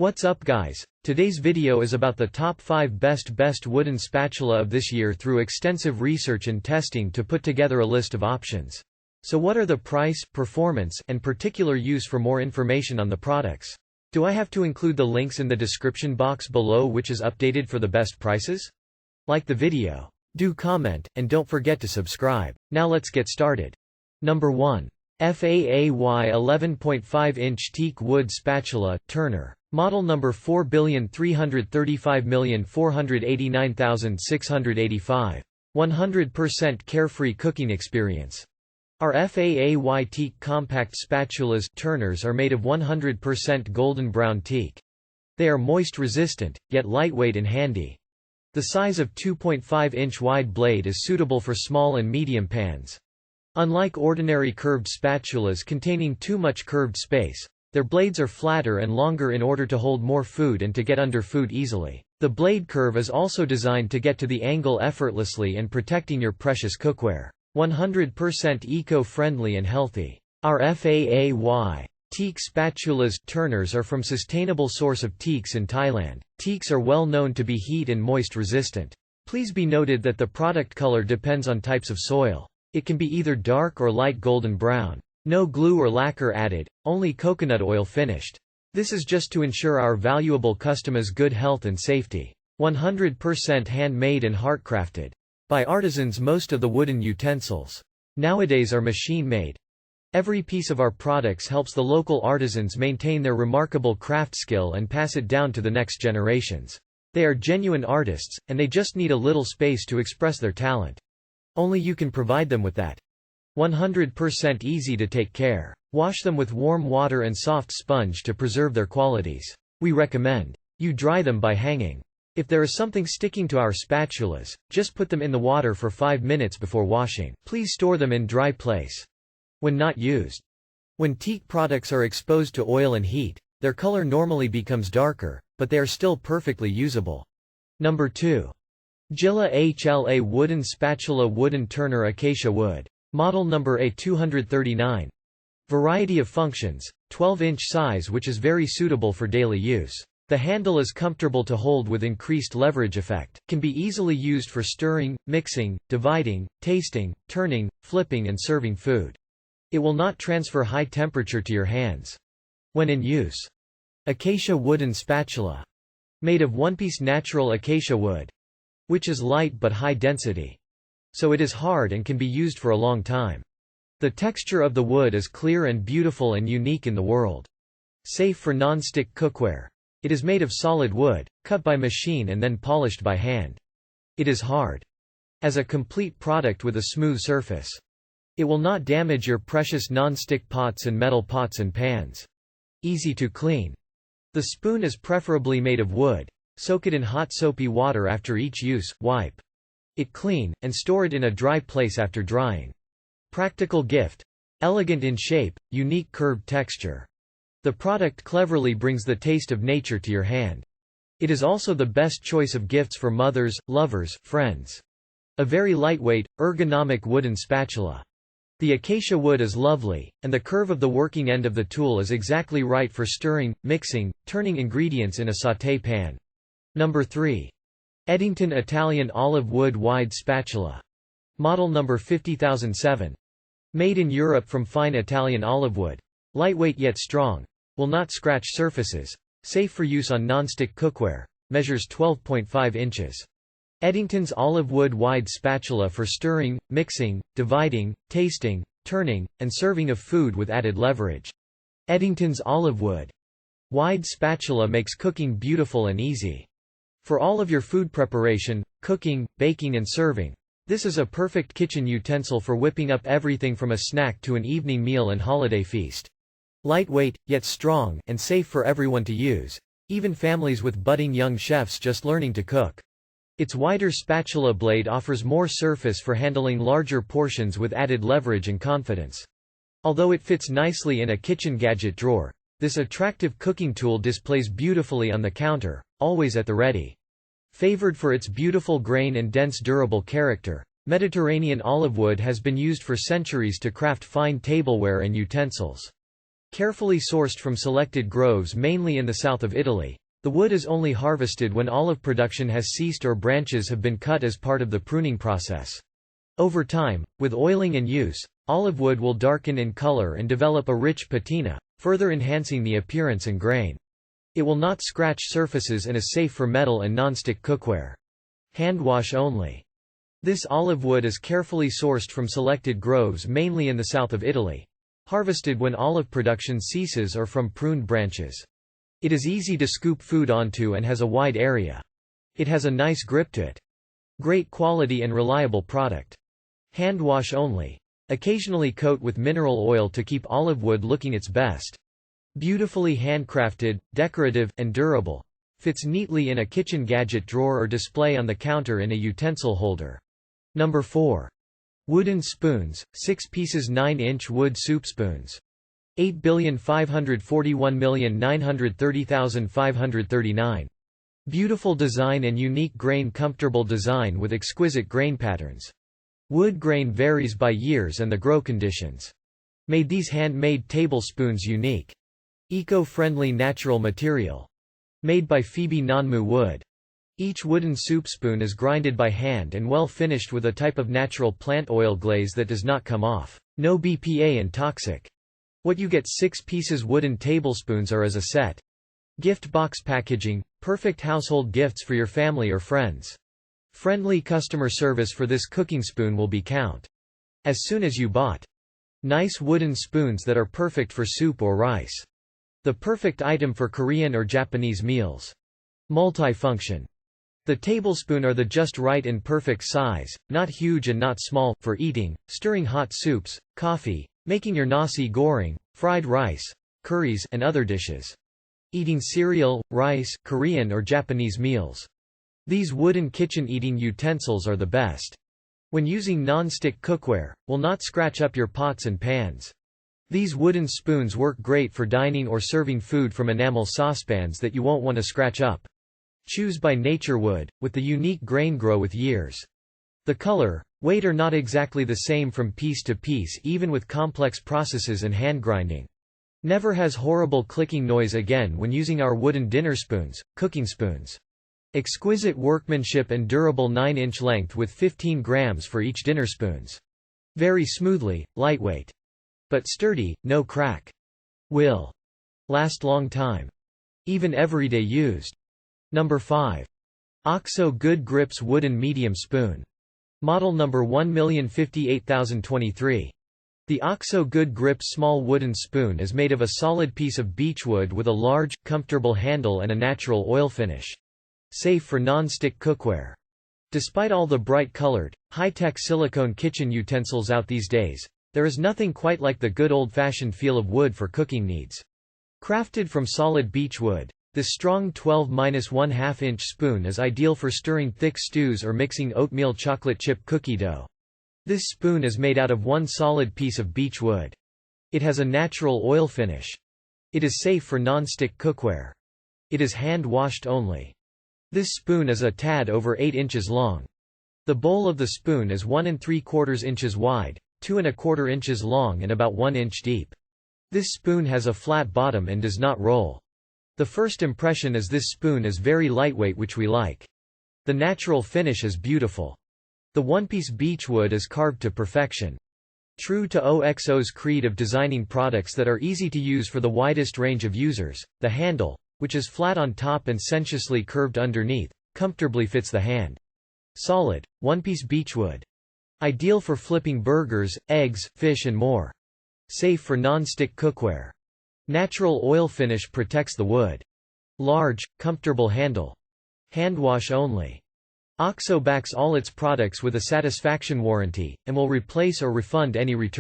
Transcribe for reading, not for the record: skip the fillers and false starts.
What's up guys? Today's video is about the top 5 best wooden spatula of this year through extensive research and testing to put together a list of options. So what are the price, performance, and particular use? For more information on the products, do I have to include the links in the description box below which is updated for the best prices? Like the video, do comment, and don't forget to subscribe. Now let's get started. Number 1. FAAY 11.5-inch Teak Wood Spatula, Turner. Model number 4335489,685. 100% carefree cooking experience. Our FAAY Teak compact spatulas Turners are made of 100% golden brown teak. They are moist resistant, yet lightweight and handy. The size of 2.5-inch wide blade is suitable for small and medium pans. Unlike ordinary curved spatulas containing too much curved space, their blades are flatter and longer in order to hold more food and to get under food easily. The blade curve is also designed to get to the angle effortlessly and protecting your precious cookware. 100% eco-friendly and healthy. Our FAAY Teak spatulas Turners are from sustainable source of teaks in Thailand. Teaks are well known to be heat and moist resistant. Please be noted that the product color depends on types of soil. It can be either dark or light golden brown. No glue or lacquer added, only coconut oil finished. This is just to ensure our valuable customers' good health and safety. 100% handmade and heartcrafted. By artisans. Most of the wooden utensils nowadays are machine-made. Every piece of our products helps the local artisans maintain their remarkable craft skill and pass it down to the next generations. They are genuine artists, and they just need a little space to express their talent. Only you can provide them with that. 100% easy to take care. Wash them with warm water and soft sponge to preserve their qualities. We recommend you dry them by hanging. If there is something sticking to our spatulas, just put them in the water for 5 minutes before washing. Please store them in dry place. When not used. When teak products are exposed to oil and heat, their color normally becomes darker, but they are still perfectly usable. Number 2. Jilla-hla Wooden Spatula Wooden Turner Acacia Wood. Model number A239. Variety of functions, 12-inch size which is very suitable for daily use. The handle is comfortable to hold with increased leverage effect. Can be easily used for stirring, mixing, dividing, tasting, turning, flipping and serving food. It will not transfer high temperature to your hands. When in use. Acacia Wooden Spatula. Made of one-piece natural acacia wood, which is light but high density. So it is hard and can be used for a long time. The texture of the wood is clear and beautiful and unique in the world. Safe for non-stick cookware. It is made of solid wood, cut by machine and then polished by hand. It is hard. As a complete product with a smooth surface. It will not damage your precious non-stick pots and metal pots and pans. Easy to clean. The spoon is preferably made of wood. Soak it in hot soapy water after each use, wipe it clean, and store it in a dry place after drying. Practical gift. Elegant in shape, unique curved texture. The product cleverly brings the taste of nature to your hand. It is also the best choice of gifts for mothers, lovers, friends. A very lightweight, ergonomic wooden spatula. The acacia wood is lovely, and the curve of the working end of the tool is exactly right for stirring, mixing, turning ingredients in a sauté pan. Number 3. Eddington Italian Olive Wood Wide Spatula. Model number 50007. Made in Europe from fine Italian olive wood. Lightweight yet strong. Will not scratch surfaces. Safe for use on non-stick cookware. Measures 12.5 inches. Eddington's Olive Wood Wide Spatula for stirring, mixing, dividing, tasting, turning, and serving of food with added leverage. Eddington's Olive Wood Wide Spatula makes cooking beautiful and easy. For all of your food preparation, cooking, baking and serving, this is a perfect kitchen utensil for whipping up everything from a snack to an evening meal and holiday feast. Lightweight, yet strong, and safe for everyone to use, even families with budding young chefs just learning to cook. Its wider spatula blade offers more surface for handling larger portions with added leverage and confidence. Although it fits nicely in a kitchen gadget drawer, this attractive cooking tool displays beautifully on the counter, always at the ready. Favored for its beautiful grain and dense durable character, Mediterranean olive wood has been used for centuries to craft fine tableware and utensils. Carefully sourced from selected groves mainly in the south of Italy. The wood is only harvested when olive production has ceased or branches have been cut as part of the pruning process. Over time, with oiling and use, olive wood will darken in color and develop a rich patina, further enhancing the appearance and grain. It will not scratch surfaces and is safe for metal and non-stick cookware. Hand wash only. This olive wood is carefully sourced from selected groves mainly in the south of Italy. Harvested when olive production ceases or from pruned branches. It is easy to scoop food onto and has a wide area. It has a nice grip to it. Great quality and reliable product. Hand wash only. Occasionally coat with mineral oil to keep olive wood looking its best. Beautifully handcrafted, decorative, and durable. Fits neatly in a kitchen gadget drawer or display on the counter in a utensil holder. Number 4. Wooden spoons, 6 pieces 9-inch wood soup spoons. 8,541,930,539. Beautiful design and unique grain, comfortable design with exquisite grain patterns. Wood grain varies by years and the grow conditions. Made these handmade tablespoons unique. Eco-friendly natural material. Made by Phoebe Nonmu wood. Each wooden soup spoon is grinded by hand and well finished with a type of natural plant oil glaze that does not come off. No BPA and toxic. What you get: 6 pieces wooden tablespoons are as a set. Gift box packaging, perfect household gifts for your family or friends. Friendly customer service for this cooking spoon will be count. As soon as you bought. Nice wooden spoons that are perfect for soup or rice. The perfect item for Korean or Japanese meals. Multi-function. The tablespoon are the just right and perfect size, not huge and not small, for eating, stirring hot soups, coffee, making your nasi goreng, fried rice, curries, and other dishes. Eating cereal, rice, Korean or Japanese meals. These wooden kitchen eating utensils are the best. When using non-stick cookware, will not scratch up your pots and pans. These wooden spoons work great for dining or serving food from enamel saucepans that you won't want to scratch up. Choose by nature wood, with the unique grain grow with years. The color, weight are not exactly the same from piece to piece even with complex processes and hand grinding. Never has horrible clicking noise again when using our wooden dinner spoons, cooking spoons. Exquisite workmanship and durable 9-inch length with 15 grams for each dinner spoons. Very smoothly, lightweight. But sturdy, no crack. Will last long time. Even everyday used. Number 5. OXO Good Grips Wooden Medium Spoon. Model number 1058023. The OXO Good Grips small wooden spoon is made of a solid piece of beechwood with a large, comfortable handle and a natural oil finish. Safe for non-stick cookware. Despite all the bright-colored, high-tech silicone kitchen utensils out these days, there is nothing quite like the good old-fashioned feel of wood for cooking needs. Crafted from solid beechwood, this strong 12-1/2-inch spoon is ideal for stirring thick stews or mixing oatmeal chocolate chip cookie dough. This spoon is made out of one solid piece of beechwood. It has a natural oil finish. It is safe for non-stick cookware. It is hand-washed only. This spoon is a tad over 8 inches long. The bowl of the spoon is 1 3/4 inches wide, 2 1/4 inches long and about 1 inch deep. This spoon has a flat bottom and does not roll. The first impression is this spoon is very lightweight, which we like. The natural finish is beautiful. The one-piece beechwood is carved to perfection. True to OXO's creed of designing products that are easy to use for the widest range of users, the handle, which is flat on top and sensuously curved underneath, comfortably fits the hand. Solid, one-piece beechwood. Ideal for flipping burgers, eggs, fish and more. Safe for non-stick cookware. Natural oil finish protects the wood. Large, comfortable handle. Hand wash only. OXO backs all its products with a satisfaction warranty, and will replace or refund any return